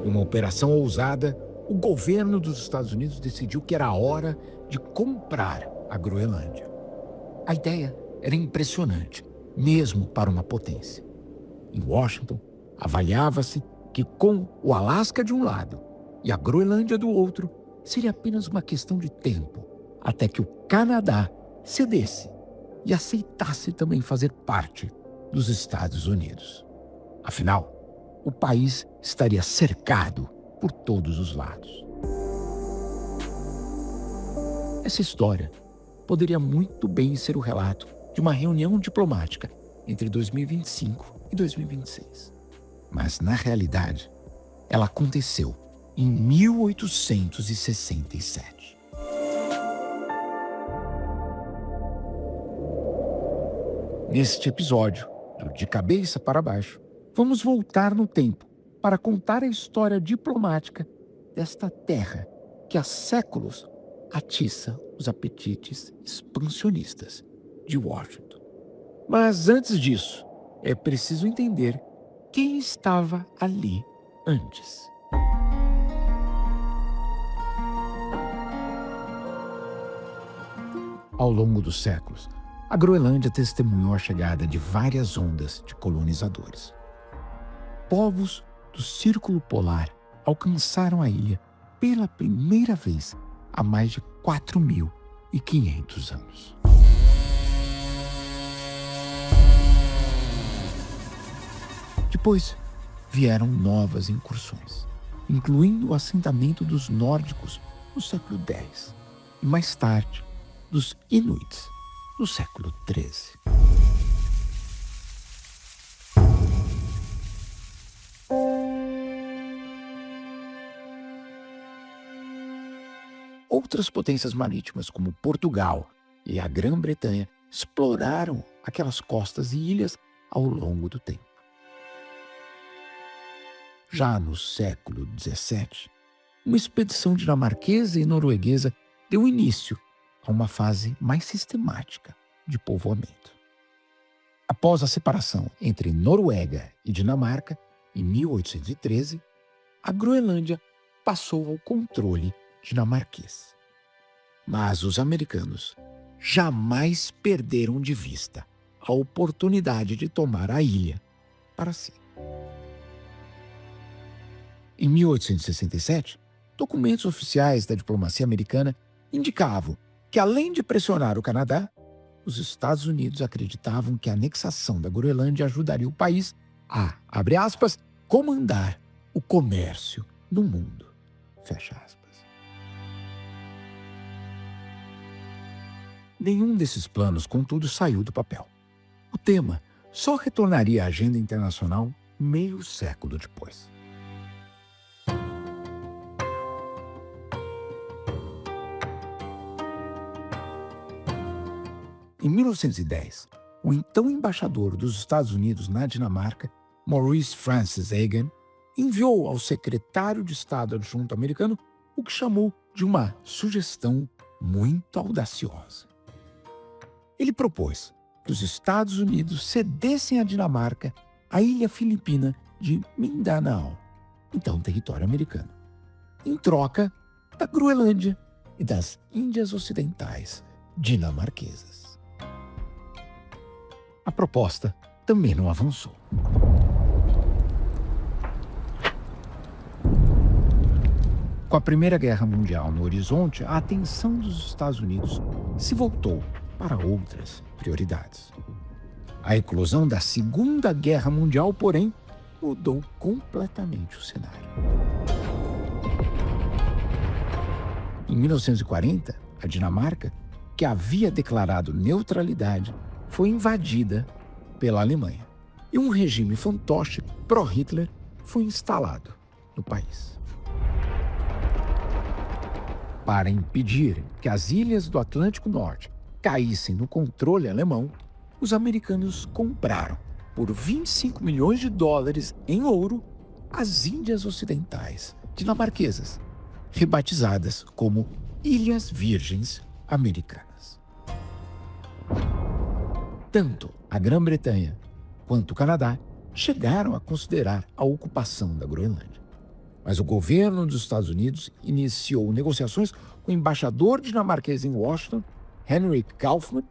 Em uma operação ousada, o governo dos Estados Unidos decidiu que era a hora de comprar a Groenlândia. A ideia era impressionante, mesmo para uma potência. Em Washington, avaliava-se que com o Alasca de um lado e a Groenlândia do outro, seria apenas uma questão de tempo até que o Canadá cedesse e aceitasse também fazer parte dos Estados Unidos. Afinal, o país estaria cercado por todos os lados. Essa história poderia muito bem ser o relato de uma reunião diplomática entre 2025 e 2026. Mas, na realidade, ela aconteceu em 1867. Neste episódio, do De Cabeça para Baixo, vamos voltar no tempo para contar a história diplomática desta terra que há séculos atiça os apetites expansionistas de Washington. Mas antes disso, é preciso entender quem estava ali antes. Ao longo dos séculos, a Groenlândia testemunhou a chegada de várias ondas de colonizadores. Povos do Círculo Polar alcançaram a ilha pela primeira vez há mais de 4.500 anos. Depois vieram novas incursões, incluindo o assentamento dos nórdicos no século X e, mais tarde, dos Inuits no século XIII. Outras potências marítimas, como Portugal e a Grã-Bretanha, exploraram aquelas costas e ilhas ao longo do tempo. Já no século XVII, uma expedição dinamarquesa e norueguesa deu início a uma fase mais sistemática de povoamento. Após a separação entre Noruega e Dinamarca, em 1813, a Groenlândia passou ao controle dinamarquês. Mas os americanos jamais perderam de vista a oportunidade de tomar a ilha para si. Em 1867, documentos oficiais da diplomacia americana indicavam que, além de pressionar o Canadá, os Estados Unidos acreditavam que a anexação da Groenlândia ajudaria o país a, abre aspas, comandar o comércio no mundo, fecha aspas. Nenhum desses planos, contudo, saiu do papel. O tema só retornaria à agenda internacional meio século depois. Em 1910, o então embaixador dos Estados Unidos na Dinamarca, Maurice Francis Egan, enviou ao secretário de Estado adjunto americano o que chamou de uma sugestão muito audaciosa. Ele propôs que os Estados Unidos cedessem à Dinamarca a ilha filipina de Mindanao, então território americano, em troca da Groenlândia e das Índias Ocidentais dinamarquesas. A proposta também não avançou. Com a Primeira Guerra Mundial no horizonte, a atenção dos Estados Unidos se voltou para outras prioridades. A eclosão da Segunda Guerra Mundial, porém, mudou completamente o cenário. Em 1940, a Dinamarca, que havia declarado neutralidade, foi invadida pela Alemanha e um regime fantoche pró-Hitler foi instalado no país. Para impedir que as ilhas do Atlântico Norte caíssem no controle alemão, os americanos compraram, por $25 milhões em ouro, as Índias Ocidentais dinamarquesas, rebatizadas como Ilhas Virgens Americanas. Tanto a Grã-Bretanha quanto o Canadá chegaram a considerar a ocupação da Groenlândia. Mas o governo dos Estados Unidos iniciou negociações com o embaixador dinamarquês em Washington, Henrik Kaufmann.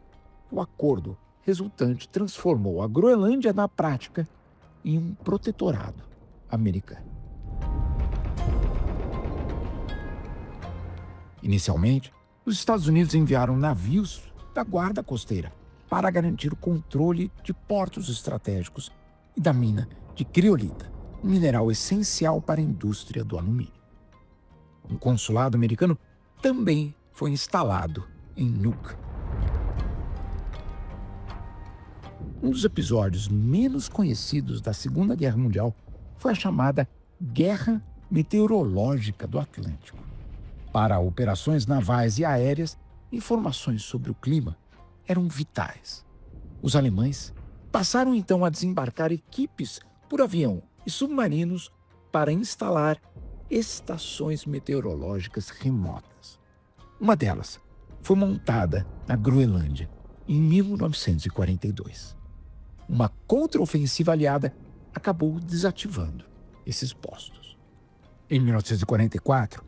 O acordo resultante transformou a Groenlândia, na prática, em um protetorado americano. Inicialmente, os Estados Unidos enviaram navios da Guarda Costeira para garantir o controle de portos estratégicos e da mina de criolita, um mineral essencial para a indústria do alumínio. Um consulado americano também foi instalado em Nuuk. Um dos episódios menos conhecidos da Segunda Guerra Mundial foi a chamada Guerra Meteorológica do Atlântico. Para operações navais e aéreas, informações sobre o clima eram vitais. Os alemães passaram então a desembarcar equipes por avião e submarinos para instalar estações meteorológicas remotas. Uma delas foi montada na Groenlândia em 1942. Uma contraofensiva aliada acabou desativando esses postos. Em 1944,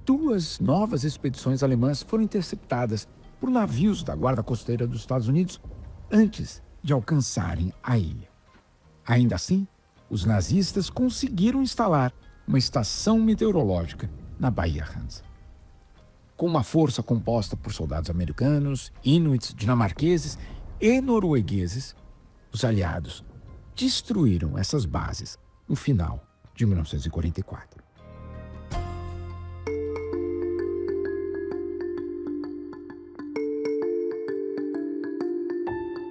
2 novas expedições alemãs foram interceptadas por navios da Guarda Costeira dos Estados Unidos antes de alcançarem a ilha. Ainda assim, os nazistas conseguiram instalar uma estação meteorológica na Baía Hansa. Com uma força composta por soldados americanos, inuits, dinamarqueses e noruegueses, os aliados destruíram essas bases no final de 1944.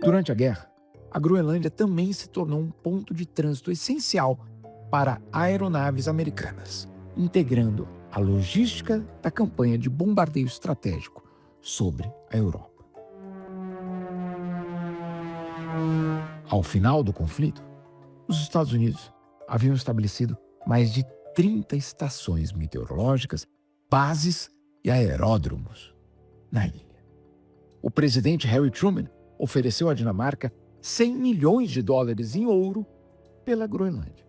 Durante a guerra, a Groenlândia também se tornou um ponto de trânsito essencial para aeronaves americanas, integrando a logística da campanha de bombardeio estratégico sobre a Europa. Ao final do conflito, os Estados Unidos haviam estabelecido mais de 30 estações meteorológicas, bases e aeródromos na ilha. O presidente Harry Truman ofereceu à Dinamarca $100 milhões em ouro pela Groenlândia.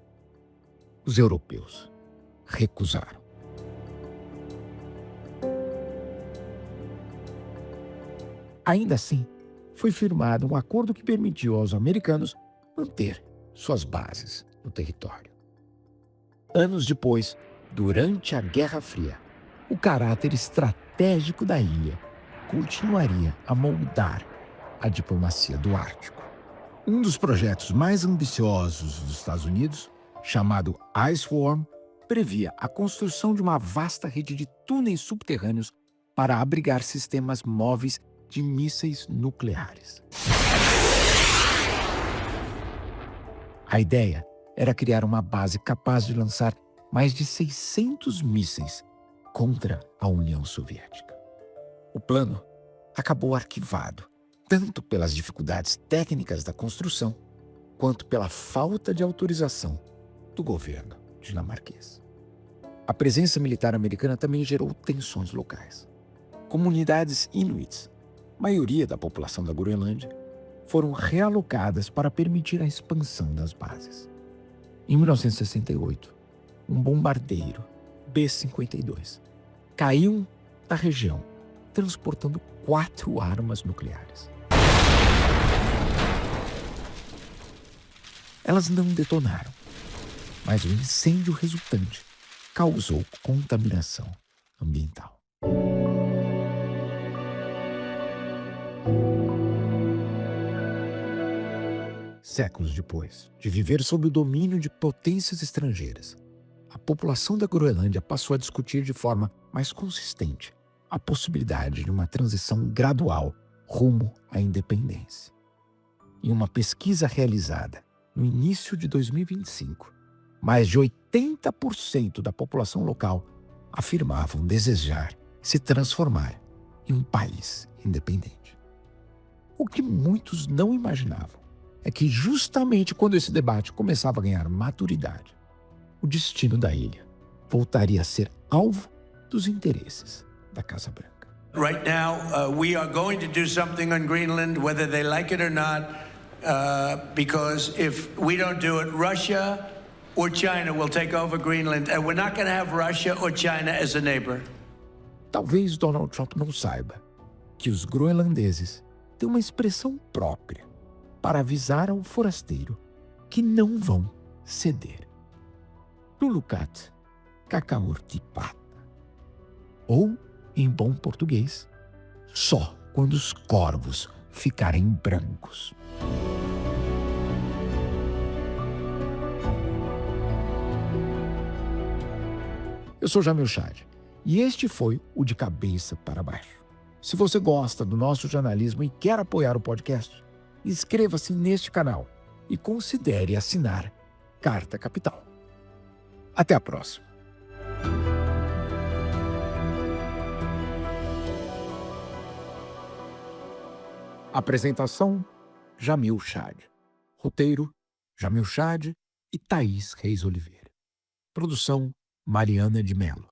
Os europeus recusaram. Ainda assim, foi firmado um acordo que permitiu aos americanos manter suas bases no território. Anos depois, durante a Guerra Fria, o caráter estratégico da ilha continuaria a moldar a diplomacia do Ártico. Um dos projetos mais ambiciosos dos Estados Unidos, chamado Iceworm, previa a construção de uma vasta rede de túneis subterrâneos para abrigar sistemas móveis de mísseis nucleares. A ideia era criar uma base capaz de lançar mais de 600 mísseis contra a União Soviética. O plano acabou arquivado, tanto pelas dificuldades técnicas da construção, quanto pela falta de autorização do governo dinamarquês. A presença militar americana também gerou tensões locais. Comunidades inuits, maioria da população da Groenlândia, foram realocadas para permitir a expansão das bases. Em 1968, um bombardeiro B-52 caiu na região, transportando 4 armas nucleares. Elas não detonaram, mas o incêndio resultante causou contaminação ambiental. Séculos depois de viver sob o domínio de potências estrangeiras, a população da Groenlândia passou a discutir de forma mais consistente a possibilidade de uma transição gradual rumo à independência. Em uma pesquisa realizada no início de 2025, mais de 80% da população local afirmavam desejar se transformar em um país independente. O que muitos não imaginavam é que justamente quando esse debate começava a ganhar maturidade, o destino da ilha voltaria a ser alvo dos interesses da Casa Branca. Right now, we are going to do something on Greenland, whether they like it or not. because if we don't do it, Russia or China will take over Greenland, and we're not going to have Russia or China as a neighbor. Talvez Donald Trump não saiba que os groenlandeses têm uma expressão própria para avisar ao forasteiro que não vão ceder. Lulucat, cacaortipata. Ou, em bom português, só quando os corvos ficarem brancos. Eu sou Jamil Chad e este foi o De Cabeça para Baixo. Se você gosta do nosso jornalismo e quer apoiar o podcast, inscreva-se neste canal e considere assinar Carta Capital. Até a próxima. Apresentação: Jamil Chad. Roteiro: Jamil Chad e Thaís Reis Oliveira. Produção: Mariana de Mello.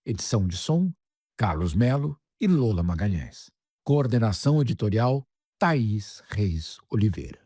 Edição de som: Carlos Melo e Lola Magalhães. Coordenação editorial: Thaís Reis Oliveira.